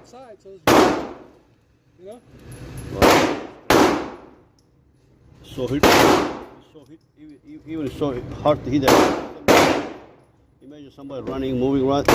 outside, so it's, you know. Even it's so hard to hit that. Imagine somebody running, moving around.